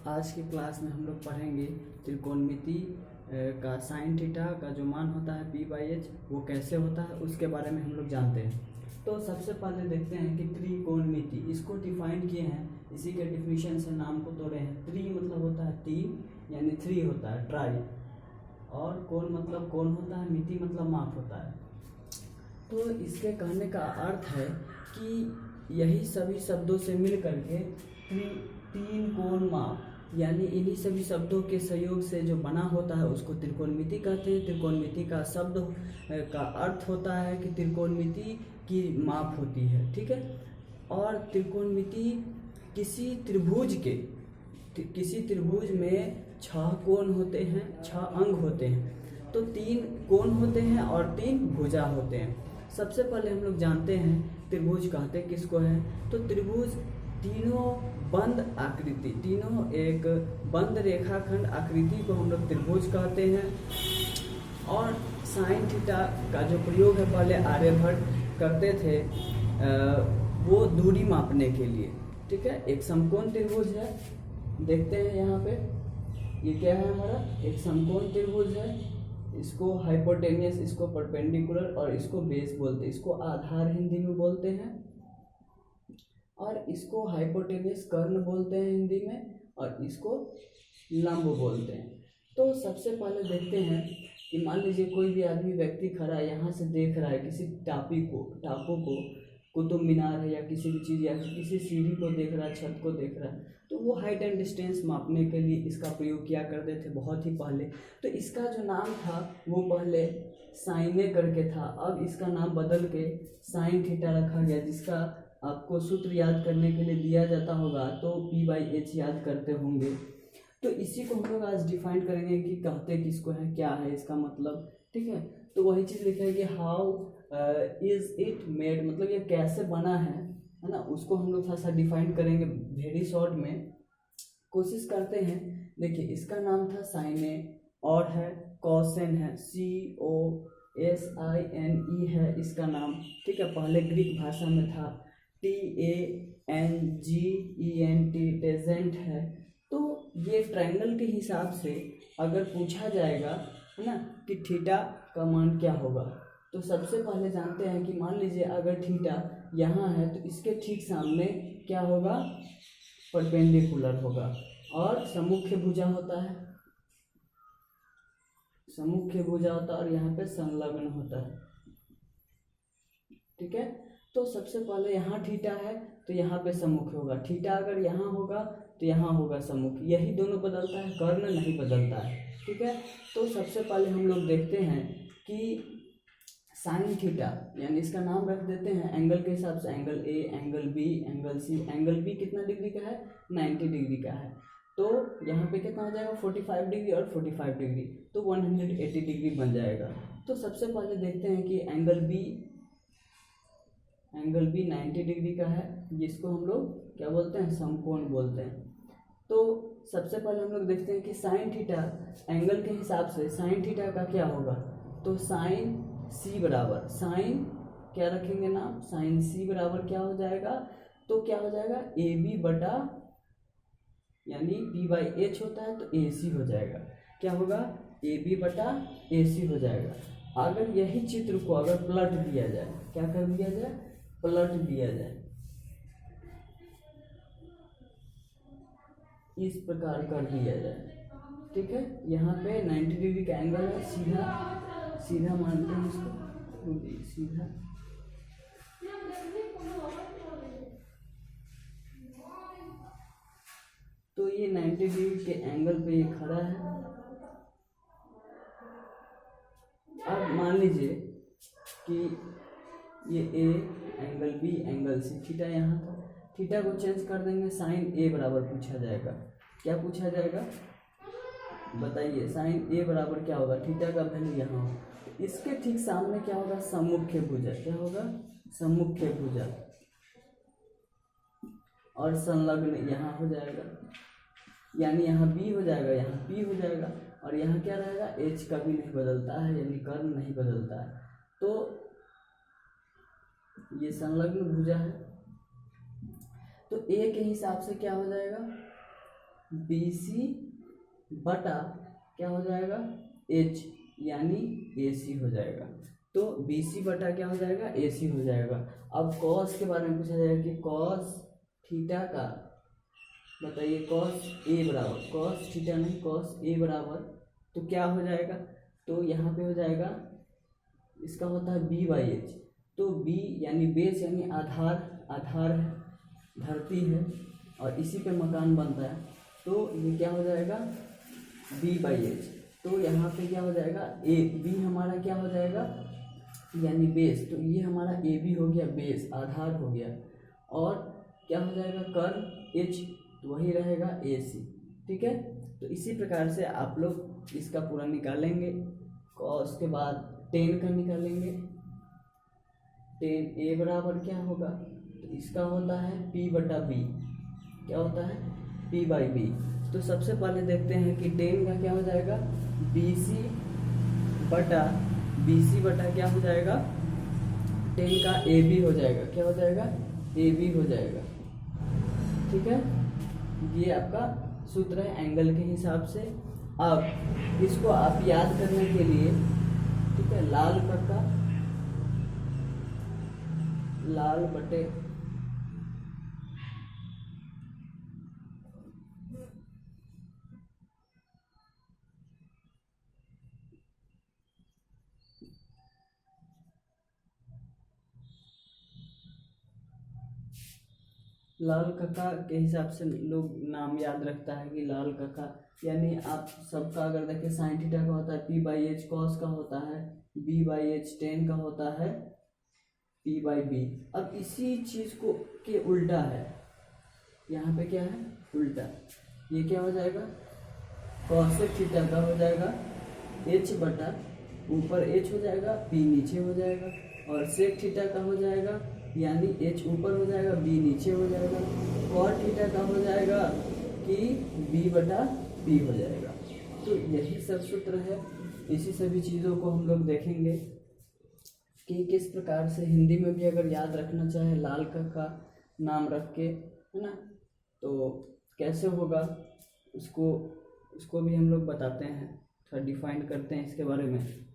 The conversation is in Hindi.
आज की क्लास में हम लोग पढ़ेंगे त्रिकोणमिति का साइन थीटा का जो मान होता है p/h वो कैसे होता है उसके बारे में हम लोग जानते हैं। तो सबसे पहले देखते हैं कि त्रिकोणमिति इसको डिफाइन किए हैं, इसी के डिफिनीशन से नाम को तोड़े हैं। त्रि मतलब होता है तीन, यानी थ्री होता है ट्राई, और कोण मतलब कोण होता है, मिति मतलब माप होता है। तो इसके कहने का अर्थ है कि यही सभी शब्दों से मिल करके तीन कोण माप, यानी इन्हीं सभी शब्दों के सहयोग से जो बना होता है उसको त्रिकोणमिति कहते हैं। त्रिकोणमिति का शब्द का अर्थ होता है कि त्रिकोणमिति की माप होती है, ठीक है। और त्रिकोणमिति किसी त्रिभुज में 6 कोण होते हैं, 6 अंग होते हैं। तो 3 कोण होते हैं और 3 भुजा होते हैं। सबसे पहले हम लोग जानते हैं त्रिभुज कहते किसको है। तो त्रिभुज तीनों बंद आकृति, तीनों एक बंद रेखाखंड आकृति को हम लोग त्रिभुज कहते हैं। और साइन थीटा का जो प्रयोग है पहले आर्यभट्ट करते थे वो दूरी मापने के लिए, ठीक है। एक समकोण त्रिभुज है, देखते हैं यहाँ पे ये क्या है हमारा, एक समकोण त्रिभुज है। इसको हाइपोटेनियस, इसको परपेंडिकुलर और इसको बेस बोलते हैं। इसको आधार हिंदी में बोलते हैं, और इसको हाइपोटेनियस कर्ण बोलते हैं हिंदी में, और इसको लंब बोलते हैं। तो सबसे पहले देखते हैं कि मान लीजिए कोई भी आदमी व्यक्ति खड़ा है, यहाँ से देख रहा है किसी टापू को, कुतुब मीनार है या किसी भी चीज़, या किसी सीढ़ी को देख रहा है, छत को देख रहा है, तो वो हाइट एंड डिस्टेंस मापने के लिए इसका प्रयोग किया करते थे बहुत ही पहले। तो इसका जो नाम था वो पहले साइने करके था, अब इसका नाम बदल के साइन थीटा रखा गया, जिसका आपको सूत्र याद करने के लिए दिया जाता होगा तो p/h याद करते होंगे। तो इसी को हम लोग आज डिफाइन करेंगे कि कहते किसको है, क्या है इसका मतलब, ठीक है। तो वही चीज़ लिखा है कि हाउ इज इट मेड, मतलब ये कैसे बना है ना, उसको हम लोग थोड़ा सा डिफाइन करेंगे वेरी शॉर्ट में, कोशिश करते हैं। देखिए इसका नाम था साइने, और है कॉसेन है, COSINE है इसका नाम, ठीक है। पहले ग्रीक भाषा में था TANGENT, टेजेंट है। तो ये ट्रायंगल के हिसाब से अगर पूछा जाएगा है ना कि थीटा का मान क्या होगा, तो सबसे पहले जानते हैं कि मान लीजिए अगर थीटा यहाँ है तो इसके ठीक सामने क्या होगा, परपेंडिकुलर होगा, और सम्मुख्य भुजा होता है, और यहाँ पे संलग्न होता है, ठीक है। तो सबसे पहले यहाँ थीटा है तो यहाँ पे सम्मुख होगा, थीटा अगर यहाँ होगा तो यहाँ होगा सम्मुख, यही दोनों बदलता है, कर्ण नहीं बदलता है, ठीक है। तो सबसे पहले हम लोग देखते हैं कि साइन थीटा, यानी इसका नाम रख देते हैं एंगल के हिसाब से, angle A, angle B, angle C. Angle B कितना डिग्री का है, 90 डिग्री का है। तो यहाँ पे कितना हो जाएगा, 45 डिग्री और 45 डिग्री, तो 180 डिग्री बन जाएगा। तो सबसे पहले देखते हैं कि एंगल बी 90 डिग्री का है, जिसको हम लोग क्या बोलते हैं, समकोण बोलते हैं। तो सबसे पहले हम लोग देखते हैं कि साइन थीटा एंगल के हिसाब से साइन थीटा का क्या होगा। तो साइन सी बराबर, साइन क्या रखेंगे नाम, साइन सी बराबर क्या हो जाएगा, तो क्या हो जाएगा AB बटा, यानी p/h होता है तो AC हो जाएगा, क्या होगा AB बटा AC हो जाएगा। अगर यही चित्र को अगर पलट दिया जाए, क्या कर दिया जाए, पलट दिया जाए, इस प्रकार कर दिया जाए, ठीक है। यहाँ पे 90 डिग्री का एंगल है, सीधा मानते हैं इसको, सीधा। तो ये 90 डिग्री के एंगल पे ये खड़ा है। अब मान लीजिए कि ये A, angle B, angle C, theta यहाँ था, थीटा को चेंज कर देंगे, साइन A बराबर पूछा जाएगा, क्या पूछा जाएगा बताइए, साइन A बराबर क्या होगा, थीटा का वैल्यू यहाँ हो, इसके ठीक सामने क्या होगा, सम्मुख्य भुजा, क्या होगा, सम्मुख्य भुजा, और संलग्न यहाँ हो जाएगा, यानी यहाँ B हो जाएगा, यहाँ P हो जाएगा, और यहाँ क्या रहेगा, H कभी नहीं बदलता है, यानी कर्ण नहीं बदलता है। तो ये संलग्न भुजा है। तो A के हिसाब से क्या हो जाएगा, BC बटा क्या हो जाएगा H, यानी AC हो जाएगा। तो BC बटा क्या हो जाएगा AC हो जाएगा। अब कॉस के बारे में पूछा जाएगा कि कॉस थीटा का, बताइए कॉस A बराबर, कॉस थीटा नहीं कॉस A बराबर, तो क्या हो जाएगा, तो यहाँ पे हो जाएगा, इसका होता है B/H। तो B यानी बेस यानी आधार, आधार है, धरती है और इसी पे मकान बनता है, तो ये क्या हो जाएगा B/H। तो यहाँ पे क्या हो जाएगा B हमारा क्या हो जाएगा यानी बेस, तो ये हमारा AB हो गया, बेस आधार हो गया, और क्या हो जाएगा कर्व H, तो वही रहेगा AC। ठीक है, तो इसी प्रकार से आप लोग इसका पूरा निकालेंगे। और उसके बाद 10 का निकालेंगे, 10A बराबर क्या होगा, तो इसका होता है P/B, क्या होता है P/B। तो सबसे पहले देखते हैं कि 10 का क्या हो जाएगा BC बटा क्या हो जाएगा 10 का AB हो जाएगा, क्या हो जाएगा AB हो जाएगा। ठीक है, ये आपका सूत्र है एंगल के हिसाब से। अब इसको आप याद करने के लिए, ठीक है, लाल बटे लाल कक्का के हिसाब से लोग नाम याद रखता है कि लाल कक्का, यानी आप सबका अगर देखें साइन थीटा का होता है P/H, कॉस का होता है B/H, टेन का होता है P/B। अब इसी चीज को के उल्टा है, यहाँ पे क्या है उल्टा, ये क्या हो जाएगा कॉसेक थीटा का हो जाएगा H बटा, ऊपर H हो जाएगा P नीचे हो जाएगा, और सेक थीटा का हो जाएगा यानी H ऊपर हो जाएगा B नीचे हो जाएगा, कॉट थीटा का हो जाएगा कि B/P हो जाएगा। तो यही सब सूत्र है। इसी सभी चीज़ों को हम लोग देखेंगे कि किस प्रकार से हिंदी में भी अगर याद रखना चाहे लाल का नाम रख के, है ना, तो कैसे होगा उसको भी हम लोग बताते हैं, थोड़ा डिफाइन करते हैं इसके बारे में।